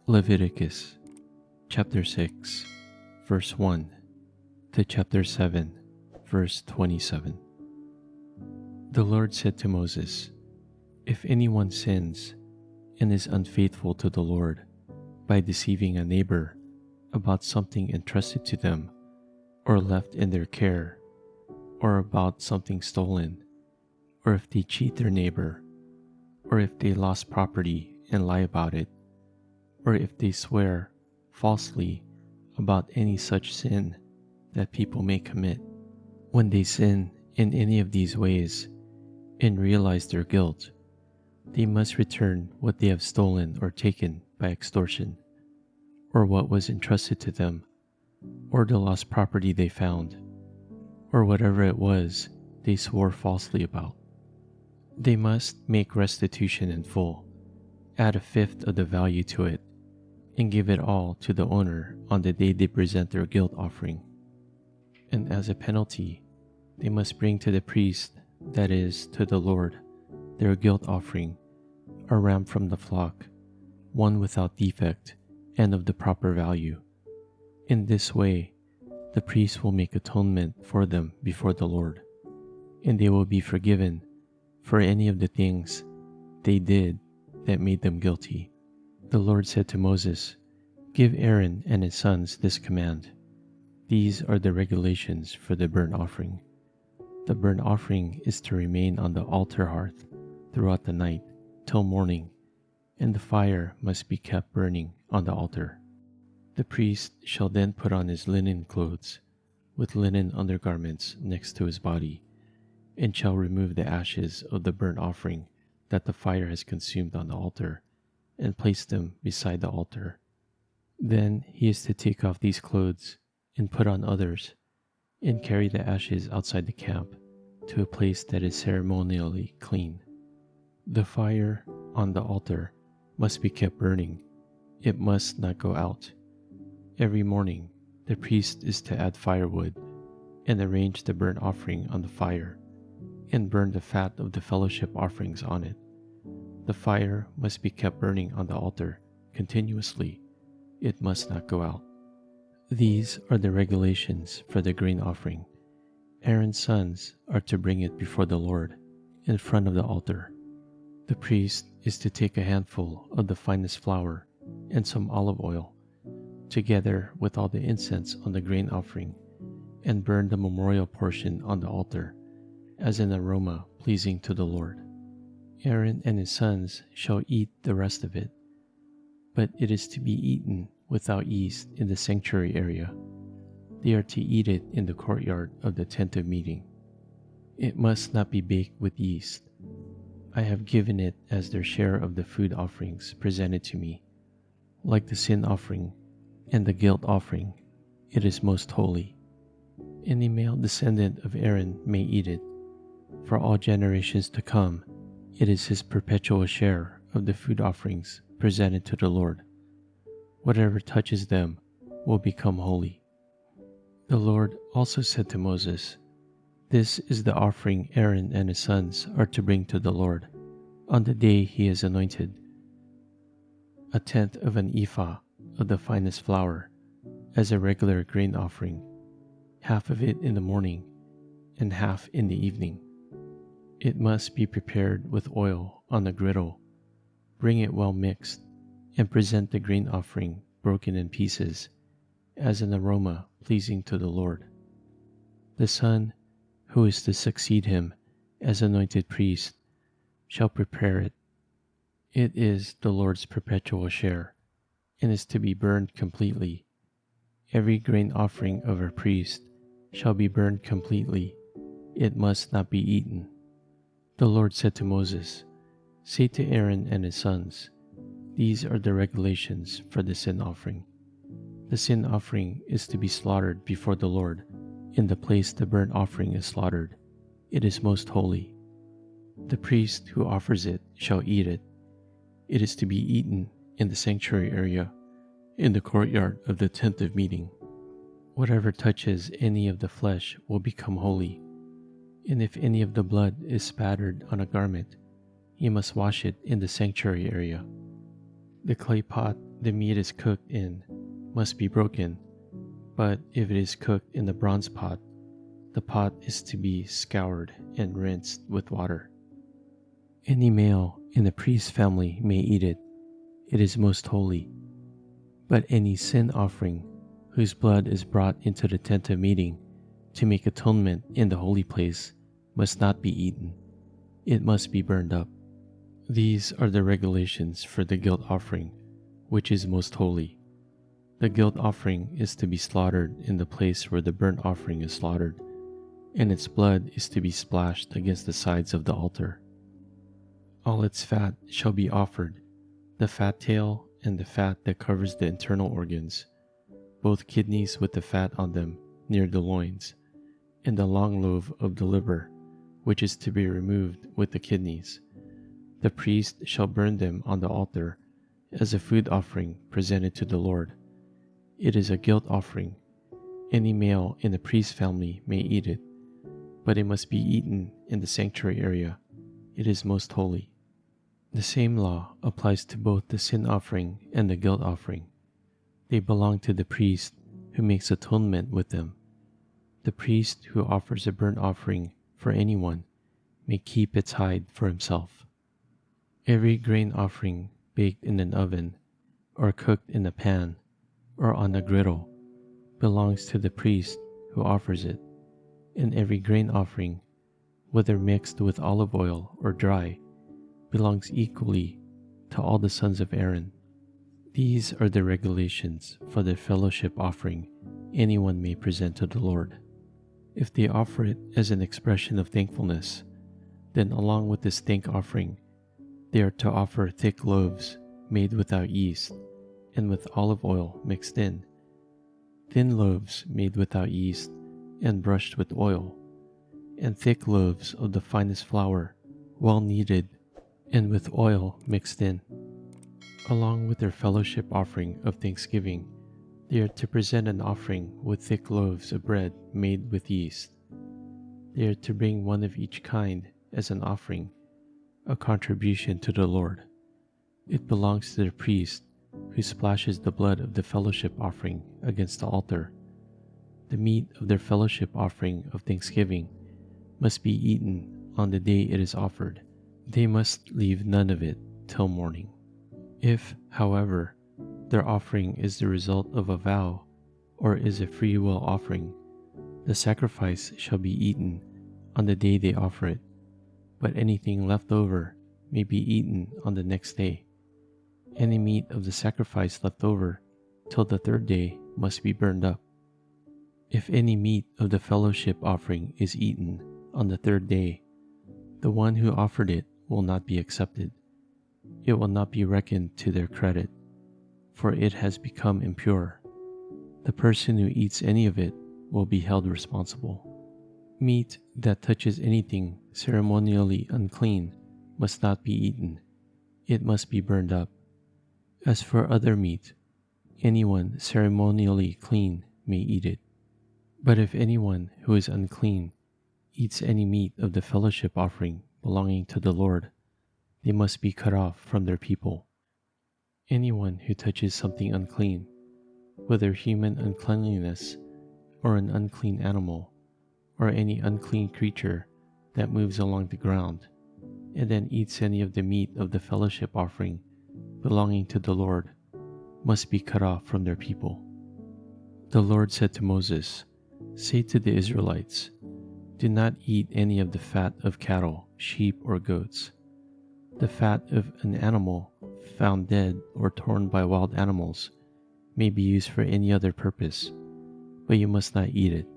Leviticus chapter 6, verse 1 to chapter 7, verse 27. The Lord said to Moses, "If anyone sins and is unfaithful to the Lord by deceiving a neighbor about something entrusted to them or left in their care, or about something stolen, or if they cheat their neighbor, or if they lost property and lie about it, or if they swear falsely about any such sin that people may commit, when they sin in any of these ways and realize their guilt, they must return what they have stolen or taken by extortion, or what was entrusted to them, or the lost property they found, or whatever it was they swore falsely about. They must make restitution in full, add a fifth of the value to it, and give it all to the owner on the day they present their guilt offering. And as a penalty, they must bring to the priest, that is, to the Lord, their guilt offering, a ram from the flock, one without defect and of the proper value. In this way, the priest will make atonement for them before the Lord, and they will be forgiven for any of the things they did that made them guilty. The Lord said to Moses, "Give Aaron and his sons this command. These are the regulations for the burnt offering. The burnt offering is to remain on the altar hearth throughout the night till morning, and the fire must be kept burning on the altar. The priest shall then put on his linen clothes, with linen undergarments next to his body, and shall remove the ashes of the burnt offering that the fire has consumed on the altar, and place them beside the altar. Then he is to take off these clothes and put on others, and carry the ashes outside the camp to a place that is ceremonially clean. The fire on the altar must be kept burning. It must not go out. Every morning, the priest is to add firewood and arrange the burnt offering on the fire and burn the fat of the fellowship offerings on it. The fire must be kept burning on the altar continuously. It must not go out." These are the regulations for the grain offering. Aaron's sons are to bring it before the Lord in front of the altar. The priest is to take a handful of the finest flour and some olive oil, together with all the incense on the grain offering, and burn the memorial portion on the altar as an aroma pleasing to the Lord. Aaron and his sons shall eat the rest of it, but it is to be eaten without yeast in the sanctuary area. They are to eat it in the courtyard of the tent of meeting. It must not be baked with yeast. I have given it as their share of the food offerings presented to me. Like the sin offering and the guilt offering, it is most holy. Any male descendant of Aaron may eat it. For all generations to come, it is his perpetual share of the food offerings presented to the Lord. Whatever touches them will become holy. The Lord also said to Moses, "This is the offering Aaron and his sons are to bring to the Lord on the day he is anointed: a tenth of an ephah of the finest flour as a regular grain offering, half of it in the morning and half in the evening. It must be prepared with oil on a griddle. Bring it well mixed, and present the grain offering broken in pieces as an aroma pleasing to the Lord. The son who is to succeed him as anointed priest shall prepare it. It is the Lord's perpetual share, and is to be burned completely. Every grain offering of a priest shall be burned completely. It must not be eaten." The Lord said to Moses, "Say to Aaron and his sons, these are the regulations for the sin offering. The sin offering is to be slaughtered before the Lord in the place the burnt offering is slaughtered. It is most holy. The priest who offers it shall eat it. It is to be eaten in the sanctuary area, in the courtyard of the tent of meeting. Whatever touches any of the flesh will become holy, and if any of the blood is spattered on a garment, you must wash it in the sanctuary area. The clay pot the meat is cooked in must be broken, but if it is cooked in the bronze pot, the pot is to be scoured and rinsed with water. Any male in the priest's family may eat it. It is most holy. But any sin offering whose blood is brought into the tent of meeting to make atonement in the holy place must not be eaten. It must be burned up. These are the regulations for the guilt offering, which is most holy. The guilt offering is to be slaughtered in the place where the burnt offering is slaughtered, and its blood is to be splashed against the sides of the altar. All its fat shall be offered, the fat tail and the fat that covers the internal organs, both kidneys with the fat on them near the loins, and the long lobe of the liver, which is to be removed with the kidneys. The priest shall burn them on the altar as a food offering presented to the Lord. It is a guilt offering. Any male in the priest's family may eat it, but it must be eaten in the sanctuary area. It is most holy. The same law applies to both the sin offering and the guilt offering. They belong to the priest who makes atonement with them. The priest who offers a burnt offering for anyone may keep its hide for himself. Every grain offering baked in an oven or cooked in a pan or on a griddle belongs to the priest who offers it, and every grain offering, whether mixed with olive oil or dry, belongs equally to all the sons of Aaron. These are the regulations for the fellowship offering anyone may present to the Lord. If they offer it as an expression of thankfulness, then along with this thank offering, they are to offer thick loaves made without yeast and with olive oil mixed in, thin loaves made without yeast and brushed with oil, and thick loaves of the finest flour, well kneaded and with oil mixed in. Along with their fellowship offering of thanksgiving, they are to present an offering with thick loaves of bread made with yeast. They are to bring one of each kind as an offering, a contribution to the Lord. It belongs to the priest who splashes the blood of the fellowship offering against the altar. The meat of their fellowship offering of thanksgiving must be eaten on the day it is offered. They must leave none of it till morning. If, however, their offering is the result of a vow or is a free will offering, the sacrifice shall be eaten on the day they offer it, but anything left over may be eaten on the next day. Any meat of the sacrifice left over till the third day must be burned up. If any meat of the fellowship offering is eaten on the third day, the one who offered it will not be accepted. It will not be reckoned to their credit, for it has become impure. The person who eats any of it will be held responsible. Meat that touches anything ceremonially unclean must not be eaten. It must be burned up. As for other meat, anyone ceremonially clean may eat it. But if anyone who is unclean eats any meat of the fellowship offering belonging to the Lord, they must be cut off from their people. Anyone who touches something unclean, whether human uncleanliness or an unclean animal, or any unclean creature that moves along the ground, and then eats any of the meat of the fellowship offering belonging to the Lord, must be cut off from their people. The Lord said to Moses, "Say to the Israelites, do not eat any of the fat of cattle, sheep, or goats. The fat of an animal found dead or torn by wild animals may be used for any other purpose, but you must not eat it.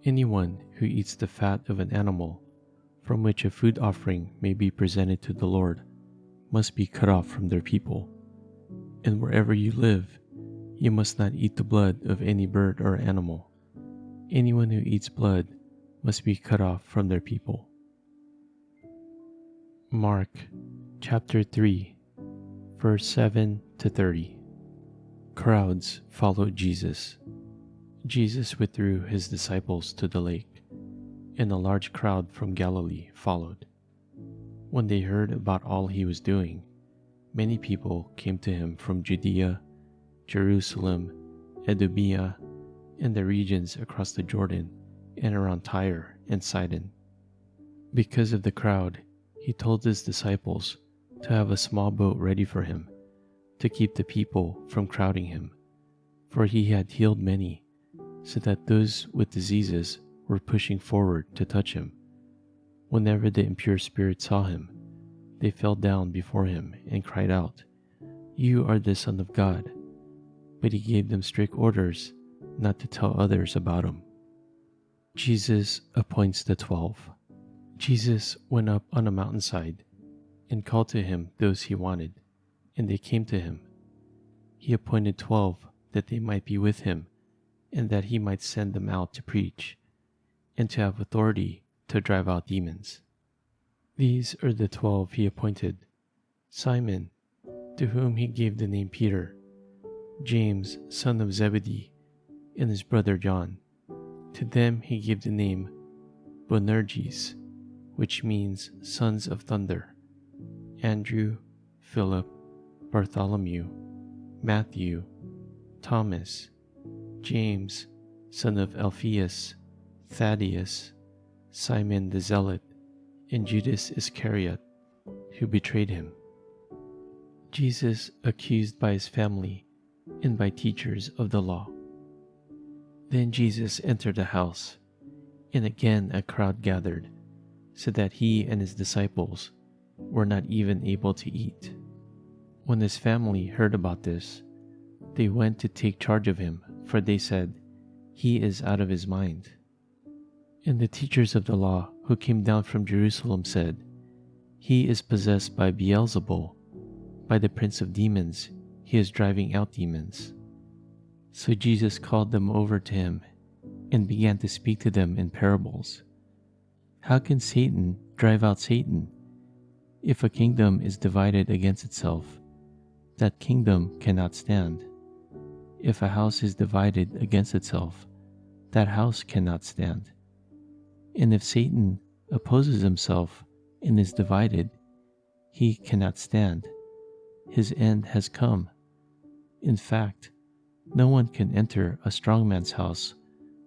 Anyone who eats the fat of an animal from which a food offering may be presented to the Lord must be cut off from their people. And wherever you live, you must not eat the blood of any bird or animal. Anyone who eats blood must be cut off from their people." Mark chapter 3, verse 7 to 30. Crowds followed Jesus. Jesus withdrew his disciples to the lake, and a large crowd from Galilee followed. When they heard about all he was doing, many people came to him from Judea, Jerusalem, Idumea, and the regions across the Jordan and around Tyre and Sidon. Because of the crowd, he told his disciples to have a small boat ready for him, to keep the people from crowding him, for he had healed many, so that those with diseases were pushing forward to touch him. Whenever the impure spirits saw him, they fell down before him and cried out, "You are the Son of God." But he gave them strict orders not to tell others about him. Jesus appoints the 12. Jesus went up on a mountainside and called to him those he wanted, and they came to him. He appointed 12 that they might be with him, and that he might send them out to preach, and to have authority to drive out demons. These are the 12 he appointed: Simon, to whom he gave the name Peter, James, son of Zebedee, and his brother John. To them he gave the name Boanerges, which means sons of thunder: Andrew, Philip, Bartholomew, Matthew, Thomas, James, son of Alphaeus, Thaddeus, Simon the Zealot, and Judas Iscariot, who betrayed him. Jesus accused by his family and by teachers of the law. Then Jesus entered the house, and again a crowd gathered, so that he and his disciples were not even able to eat. When his family heard about this, they went to take charge of him, for they said, "He is out of his mind." And the teachers of the law who came down from Jerusalem said, "He is possessed by Beelzebul. By the prince of demons, he is driving out demons." So Jesus called them over to him and began to speak to them in parables. "How can Satan drive out Satan? If a kingdom is divided against itself, that kingdom cannot stand. If a house is divided against itself, that house cannot stand. And if Satan opposes himself and is divided, he cannot stand. His end has come. In fact, no one can enter a strong man's house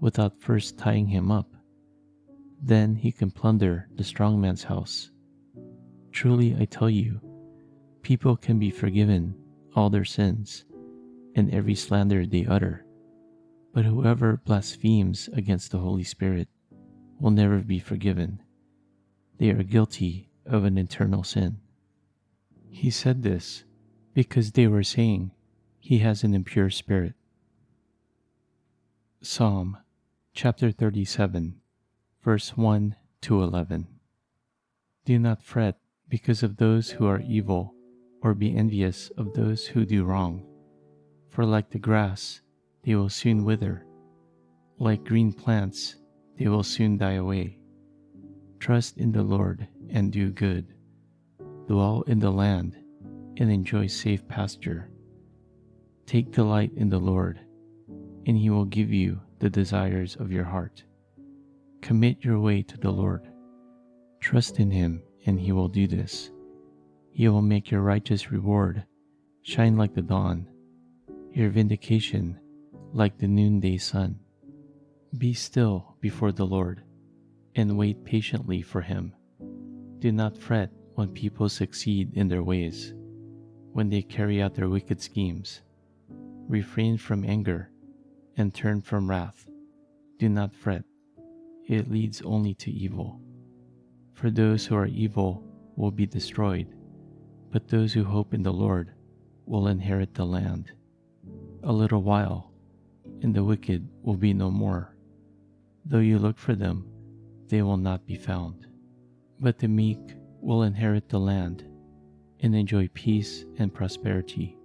without first tying him up. Then he can plunder the strong man's house. Truly I tell you, people can be forgiven all their sins and every slander they utter, but whoever blasphemes against the Holy Spirit will never be forgiven. They are guilty of an eternal sin." He said this because they were saying, "He has an impure spirit." Psalm chapter 37, verse 1 to 11. Do not fret because of those who are evil, or be envious of those who do wrong. For like the grass, they will soon wither. Like green plants, they will soon die away. Trust in the Lord and do good. Dwell in the land and enjoy safe pasture. Take delight in the Lord, and he will give you the desires of your heart. Commit your way to the Lord. Trust in him, and he will do this. He will make your righteous reward shine like the dawn, your vindication like the noonday sun. Be still before the Lord, and wait patiently for him. Do not fret when people succeed in their ways, when they carry out their wicked schemes. Refrain from anger and turn from wrath. Do not fret. It leads only to evil. For those who are evil will be destroyed, but those who hope in the Lord will inherit the land. A little while, and the wicked will be no more. Though you look for them, they will not be found. But the meek will inherit the land and enjoy peace and prosperity.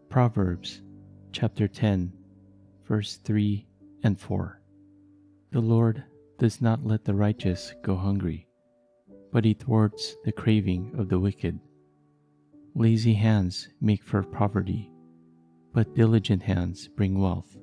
Proverbs chapter 10, verse 3 and 4. The Lord does not let the righteous go hungry, but he thwarts the craving of the wicked. Lazy hands make for poverty, but diligent hands bring wealth.